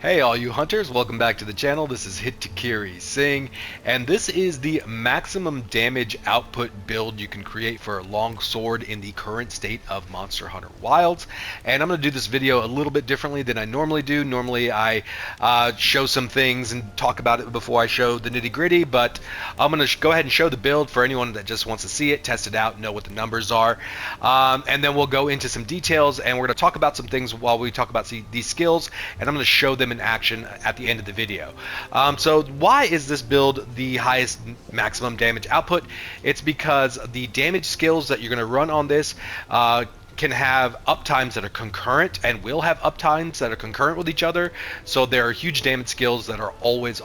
Hey all you hunters, welcome back to the channel. This is Hitakiri Singh, and this is the maximum damage output build you can create for a Longsword in the current state of Monster Hunter Wilds. And I'm going to do this video a little bit differently than I normally do. Normally I show some things and talk about it before I show the nitty gritty, but I'm going to go ahead and show the build for anyone that just wants to see it, test it out, know what the numbers are. And then we'll go into some details, and we're going to talk about some things while we talk about these skills, and I'm going to show them in action at the end of the video. So why is this build the highest maximum damage output? It's because the damage skills that you're going to run on this can have uptimes that are concurrent and will have uptimes that are concurrent with each other. So there are huge damage skills that are always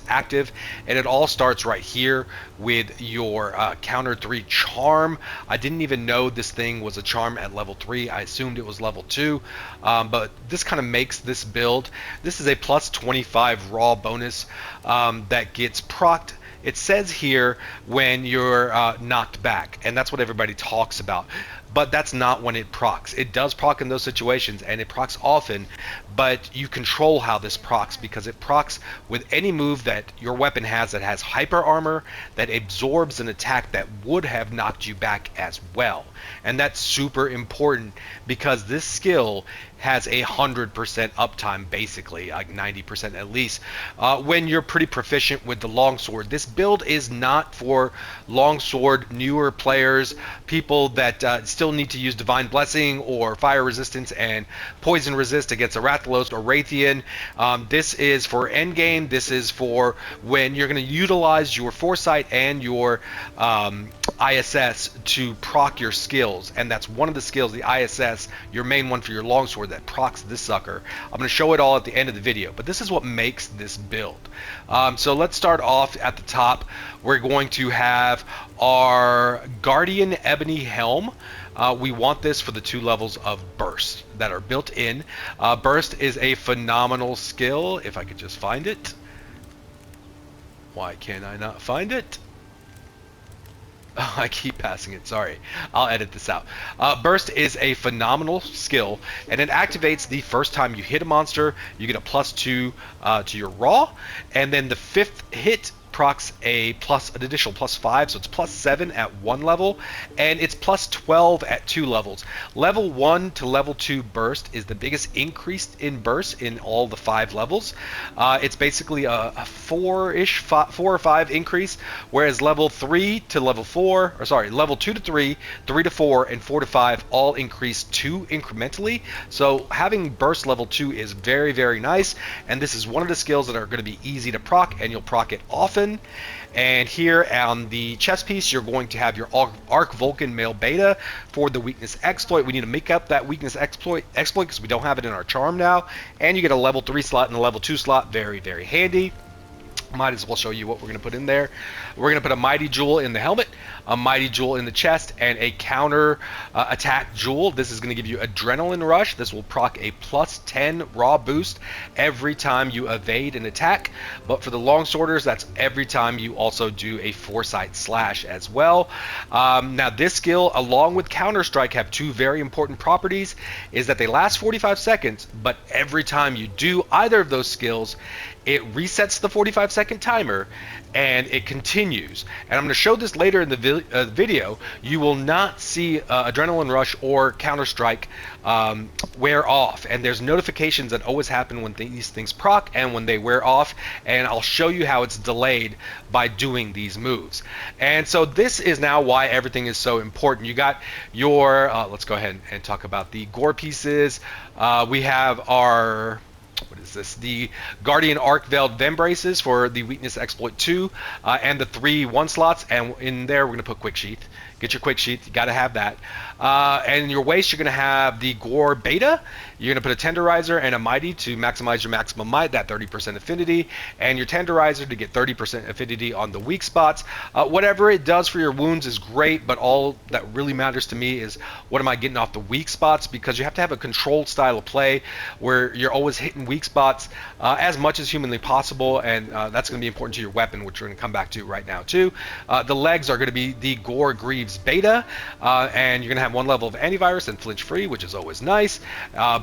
active, and it all starts right here with your counter 3 charm. I didn't even know this thing was a charm at level 3. I assumed it was level 2, but this kind of makes this build. This is a plus 25 raw bonus that gets procced. It says here when you're knocked back, and that's what everybody talks about. But that's not when it procs. It does proc in those situations, and it procs often, but you control how this procs, because it procs with any move that your weapon has that has hyper armor that absorbs an attack that would have knocked you back as well. And that's super important because this skill has 100% uptime, basically, like 90% at least, when you're pretty proficient with the longsword. This build is not for longsword newer players, people that still need to use divine blessing or fire resistance and poison resist against a Rathalos or Raytheon. This is for endgame. This is for when you're going to utilize your foresight and your ISS to proc your skills, and that's one of the skills, the ISS, your main one for your longsword, that procs this sucker. I'm going to show it all at the end of the video, but this is what makes this build. So let's start off at the top. We're going to have our Guardian Ebony Helm. We want this for the 2 levels of burst that are built in. Burst is a phenomenal skill. If I could just find it. Why can I not find it? Oh, I keep passing it, sorry. I'll edit this out. Burst is a phenomenal skill, and it activates the first time you hit a monster. You get a +2 to your raw, and then the 5th hit procs an additional +5, so it's +7 at 1 level, and it's +12 at 2 levels. Level 1 to level 2 burst is the biggest increase in burst in all the 5 levels. It's basically a 4 or 5 increase, whereas level 3 to level 4, or sorry, level 2 to 3, 3 to 4, and 4 to 5 all increase 2 incrementally. So having burst level 2 is very nice, and this is one of the skills that are going to be easy to proc, and you'll proc it often. And here on the chest piece, you're going to have your Arc Vulcan male beta for the weakness exploit. We need to make up that weakness exploit because we don't have it in our charm now. And you get a level 3 slot and a level 2 slot. Very handy. Might as well show you what we're going to put in there. We're going to put a Mighty Jewel in the helmet, a Mighty Jewel in the chest, and a counter attack jewel. This is going to give you Adrenaline Rush. This will proc a +10 raw boost every time you evade an attack. But for the longsworders, that's every time you also do a Foresight Slash as well. Now this skill, along with Counter Strike, have 2 very important properties, is that they last 45 seconds, but every time you do either of those skills, it resets the 45-second timer, and it continues. And I'm going to show this later in the video. You will not see Adrenaline Rush or Counter-Strike wear off. And there's notifications that always happen when these things proc and when they wear off. And I'll show you how it's delayed by doing these moves. And so this is now why everything is so important. You got your, let's go ahead and talk about the gore pieces. We have our... what is this? The Guardian Arc Veiled Vembraces for the Weakness Exploit 2, and the 3 1 slots, and in there we're going to put Quick Sheath. Get your Quick Sheath, you got to have that. And in your waist, you're going to have the Gore Beta. You're going to put a Tenderizer and a Mighty to maximize your maximum might, that 30% affinity, and your Tenderizer to get 30% affinity on the weak spots. Whatever it does for your wounds is great, but all that really matters to me is what am I getting off the weak spots, because you have to have a controlled style of play where you're always hitting weak spots as much as humanly possible, and that's going to be important to your weapon, which we're going to come back to right now too. The legs are going to be the Gore Greaves Thieves Beta, and you're going to have 1 level of antivirus and flinch free, which is always nice.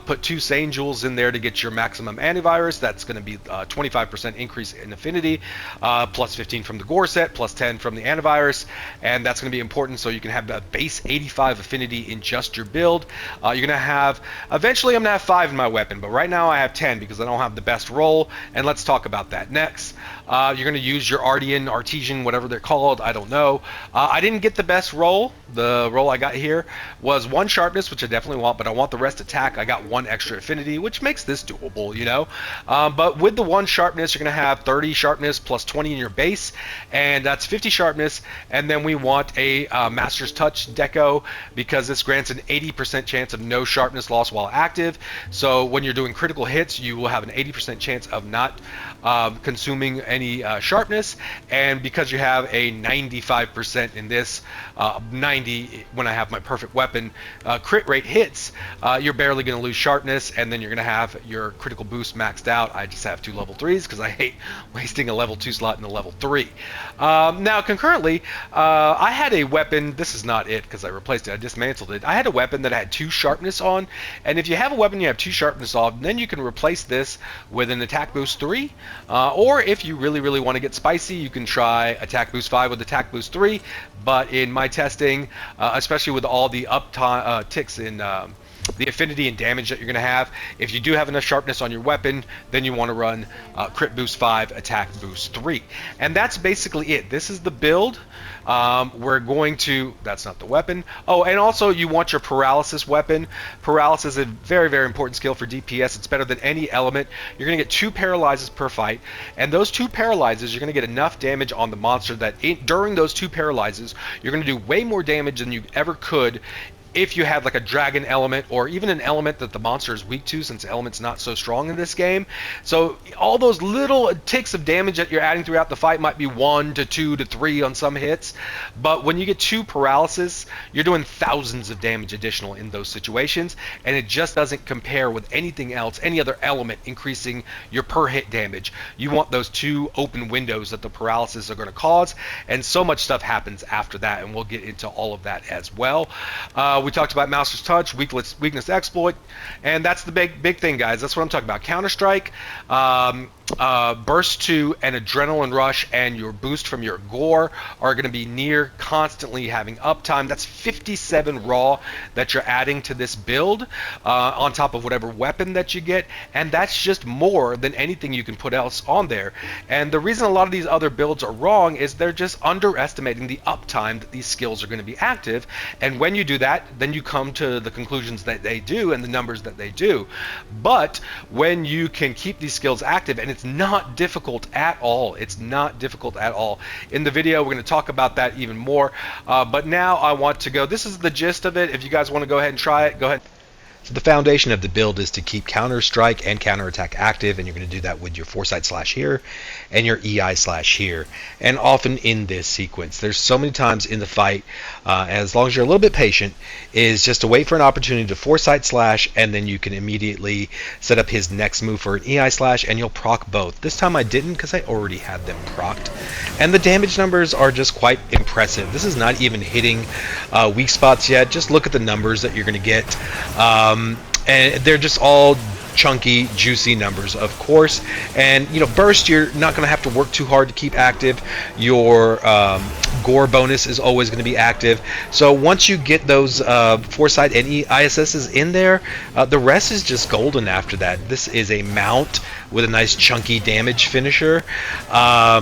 Put 2 Sane Jewels in there to get your maximum antivirus. That's going to be 25% increase in affinity, plus 15 from the Gore set, plus 10 from the antivirus, and that's going to be important so you can have a base 85 affinity in just your build. You're going to have, eventually I'm going to have 5 in my weapon, but right now I have 10 because I don't have the best roll, and let's talk about that next. You're going to use your Artesian, whatever they're called, I don't know. I didn't get the best roll. The roll I got here was 1 sharpness, which I definitely want, but I want the rest attack. I got 1 extra affinity, which makes this doable, you know. But with the 1 sharpness, you're going to have 30 sharpness plus 20 in your base, and that's 50 sharpness. And then we want a Master's Touch deco because this grants an 80% chance of no sharpness loss while active. So when you're doing critical hits, you will have an 80% chance of not consuming any sharpness, and because you have a 95% in this, 90 when I have my perfect weapon, crit rate hits, you're barely going to lose sharpness, and then you're going to have your critical boost maxed out. I just have 2 level 3s because I hate wasting a level 2 slot in a level 3. Now concurrently, I had a weapon, this is not it because I replaced it, I dismantled it. I had a weapon that had 2 sharpness on, and if you have a weapon you have 2 sharpness on, then you can replace this with an attack boost 3, or if you really want to get spicy, you can try attack boost 5 with attack boost 3, but in my testing, especially with all the ticks in the affinity and damage that you're going to have, if you do have enough sharpness on your weapon, then you want to run crit boost 5, attack boost 3. And that's basically it. This is the build. We're going to, that's not the weapon. Oh, and also you want your paralysis weapon. Paralysis is a very important skill for DPS. It's better than any element. You're going to get 2 paralyzes per fight, and those 2 paralyzes, you're going to get enough damage on the monster that during those 2 paralyzes, you're going to do way more damage than you ever could if you had like a dragon element or even an element that the monster is weak to, since the element's not so strong in this game. So all those little ticks of damage that you're adding throughout the fight might be 1 to 2 to 3 on some hits, but when you get 2 paralysis, you're doing thousands of damage additional in those situations, and it just doesn't compare with anything else, any other element increasing your per hit damage. You want those 2 open windows that the paralysis are going to cause, and so much stuff happens after that, and we'll get into all of that as well. We talked about Master's Touch, weakness exploit, and that's the big thing, guys. That's what I'm talking about. Counter-Strike, Burst 2, and Adrenaline Rush, and your boost from your Gore are going to be near constantly having uptime. That's 57 raw that you're adding to this build, on top of whatever weapon that you get, and that's just more than anything you can put else on there. And the reason a lot of these other builds are wrong is they're just underestimating the uptime that these skills are going to be active, and when you do that, then you come to the conclusions that they do and the numbers that they do. But when you can keep these skills active, and it's not difficult at all, it's not difficult at all. In the video we're going to talk about that even more, but now I want to go, this is the gist of it. If you guys want to go ahead and try it, go ahead. So the foundation of the build is to keep Counter-Strike and Counterattack active, and you're going to do that with your Foresight / here and your EI / here, and often in this sequence. There's so many times in the fight, as long as you're a little bit patient, is just to wait for an opportunity to Foresight / and then you can immediately set up his next move for an EI / and you'll proc both. This time I didn't because I already had them procced, and the damage numbers are just quite impressive. This is not even hitting weak spots yet. Just look at the numbers that you're going to get. And they're just all chunky, juicy numbers, of course. And you know, burst, you're not going to have to work too hard to keep active. Your Gore bonus is always going to be active. So once you get those Foresight and ISSs in there, the rest is just golden after that. This is a mount with a nice chunky damage finisher.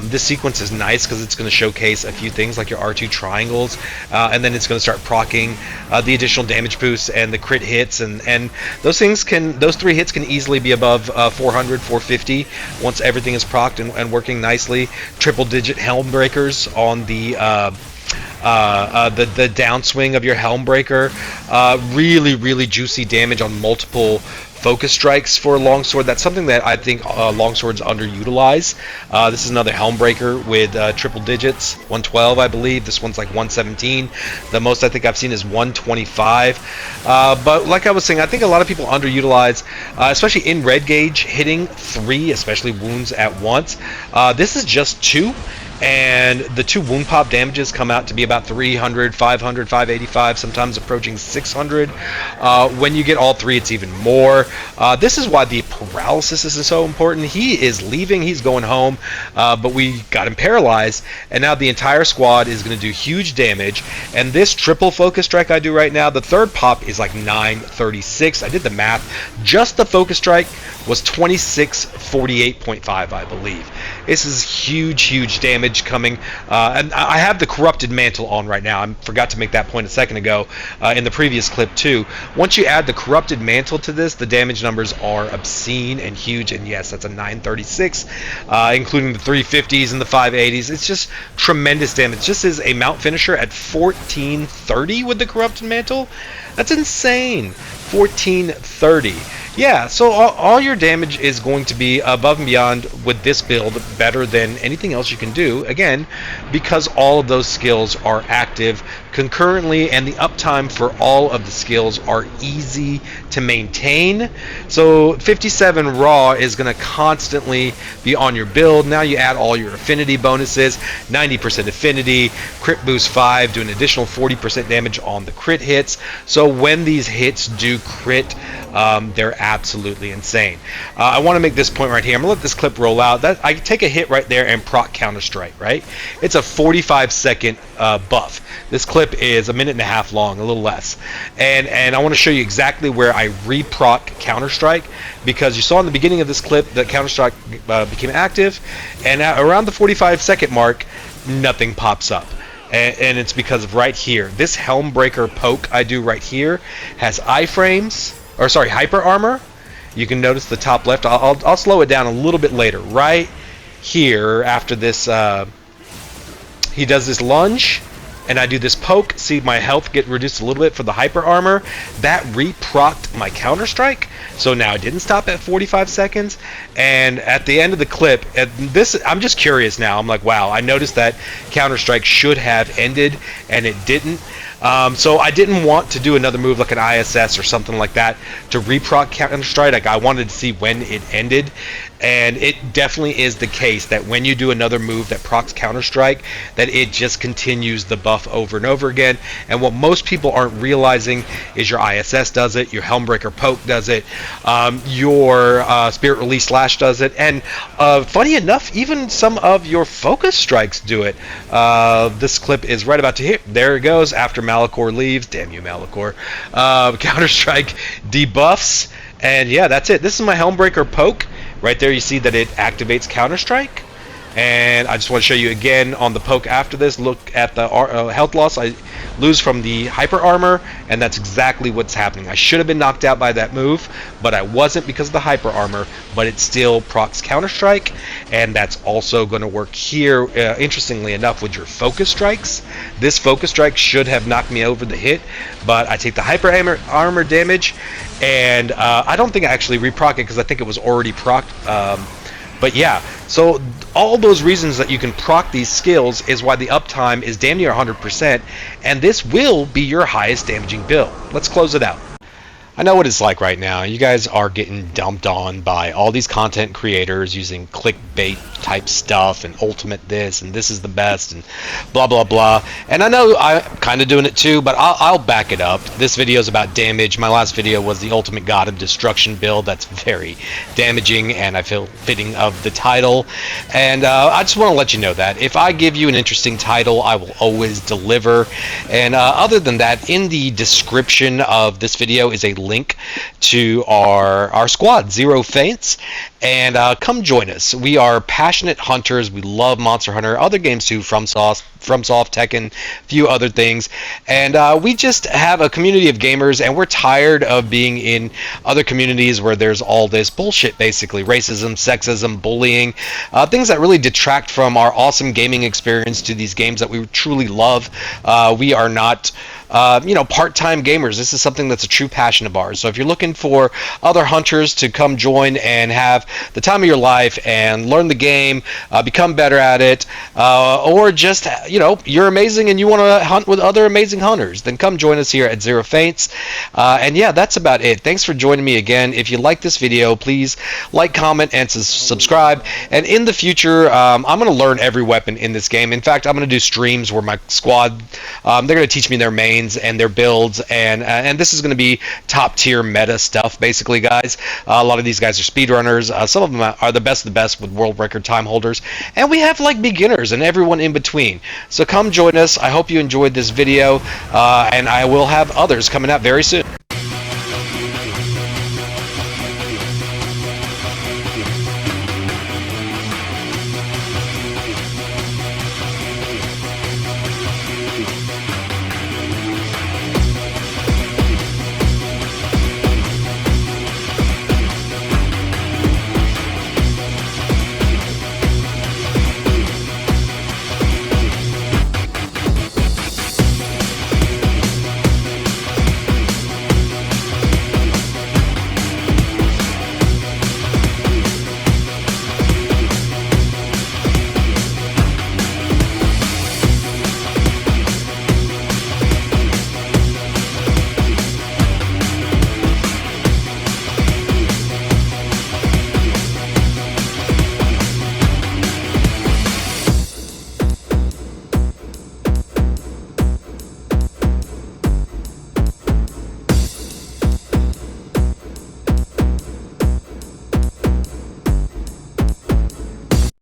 This sequence is nice because it's going to showcase a few things like your R2 triangles, and then it's going to start proccing the additional damage boosts and the crit hits, and those 3 hits can easily be above 400, 450 once everything is procced and working nicely. Triple digit helm breakers on the downswing of your helm breaker. Really juicy damage on multiple focus strikes for Longsword. That's something that I think Longsword's underutilized. This is another helm breaker with triple digits, 112 I believe. This one's like 117. The most I think I've seen is 125. But like I was saying, I think a lot of people underutilize, especially in red gauge, hitting 3, especially wounds at once. This is just 2. and the 2 wound pop damages come out to be about 300, 500, 585, sometimes approaching 600. When you get all 3, it's even more. This is why the paralysis is so important. He is leaving, he's going home, but we got him paralyzed, and now the entire squad is going to do huge damage. And this triple focus strike I do right now, the 3rd pop is like 936. I did the math. Just the focus strike was 2648.5, I believe. This is huge damage coming, and I have the corrupted mantle on right now. I forgot to make that point a second ago in the previous clip too. Once you add the corrupted mantle to this, the damage numbers are obscene and huge, and yes, that's a 936, including the 350s and the 580s. It's just tremendous damage. This is a mount finisher at 1430 with the corrupted mantle. That's insane. 1430. Yeah, so all your damage is going to be above and beyond with this build, better than anything else you can do, again, because all of those skills are active concurrently, and the uptime for all of the skills are easy to maintain. So 57 raw is going to constantly be on your build. Now you add all your affinity bonuses, 90% affinity, crit boost 5, do an additional 40% damage on the crit hits. So when these hits do crit, they're absolutely insane. I want to make this point right here. I'm going to let this clip roll out. I take a hit right there and proc counter strike, right? It's a 45-second buff. This clip is a minute and a half long, a little less. And I want to show you exactly where I re-proc counter strike, because you saw in the beginning of this clip that counter strike became active, and around the 45-second mark, nothing pops up. And it's because of right here. This Helmbreaker poke I do right here has iframes, or sorry, hyper armor. You can notice the top left. I'll slow it down a little bit later. Right here, after this, he does this lunge, and I do this poke. See my health get reduced a little bit for the hyper armor. That re-procced my counter strike. So now it didn't stop at 45 seconds. And at the end of the clip, I'm just curious now. I'm like, wow, I noticed that counter strike should have ended, and it didn't. So I didn't want to do another move like an ISS or something like that to re-proc counter strike. Like, I wanted to see when it ended, and it definitely is the case that when you do another move that procs counter strike, that it just continues the buff over and over again. And what most people aren't realizing is your ISS does it, your Helmbreaker poke does it, your Spirit Release Slash does it, and funny enough, even some of your focus strikes do it. This clip is right about to hit. There it goes after Malachor leaves. Damn you, Malachor. Counter strike debuffs, and yeah, that's it. This is my Helmbreaker poke. Right there you see that it activates counter strike, and I just want to show you again on the poke after this. Look at the health loss I lose from the hyper armor, and that's exactly what's happening. I should have been knocked out by that move, but I wasn't because of the hyper armor, but it still procs counter strike, and that's also going to work here, interestingly enough, with your focus strikes. This focus strike should have knocked me over the hit, but I take the hyper armor damage, and I don't think I actually re-proc it because I think it was already procced. But yeah, so all those reasons that you can proc these skills is why the uptime is damn near 100%, and this will be your highest damaging build. Let's close it out. I know what it's like right now. You guys are getting dumped on by all these content creators using clickbait type stuff and ultimate this and this is the best and blah blah blah. And I know I'm kind of doing it too, but I'll back it up. This video is about damage. My last video was the Ultimate God of Destruction build. That's very damaging, and I feel fitting of the title. And I just want to let you know that if I give you an interesting title, I will always deliver. And other than that, in the description of this video is a link to our squad, Zero Faints, and come join us. We are passionate hunters. We love Monster Hunter, other games too, FromSoft, Tekken, a few other things, and we just have a community of gamers, and we're tired of being in other communities where there's all this bullshit, basically racism, sexism, bullying, things that really detract from our awesome gaming experience to these games that we truly love. We are not part-time gamers. This is something that's a true passion of ours. So if you're looking for other hunters to come join and have the time of your life and learn the game, become better at it, or just, you're amazing and you want to hunt with other amazing hunters, then come join us here at Zero Faints. And yeah, that's about it. Thanks for joining me again. If you like this video, please like, comment, and subscribe. And in the future, I'm going to learn every weapon in this game. In fact, I'm going to do streams where my squad, they're going to teach me their mains and their builds, and this is going to be top tier meta stuff, basically, guys. A lot of these guys are speedrunners. Some of them are the best of the best with world record time holders, and we have like beginners and everyone in between. So come join us. I hope you enjoyed this video, and I will have others coming out very soon.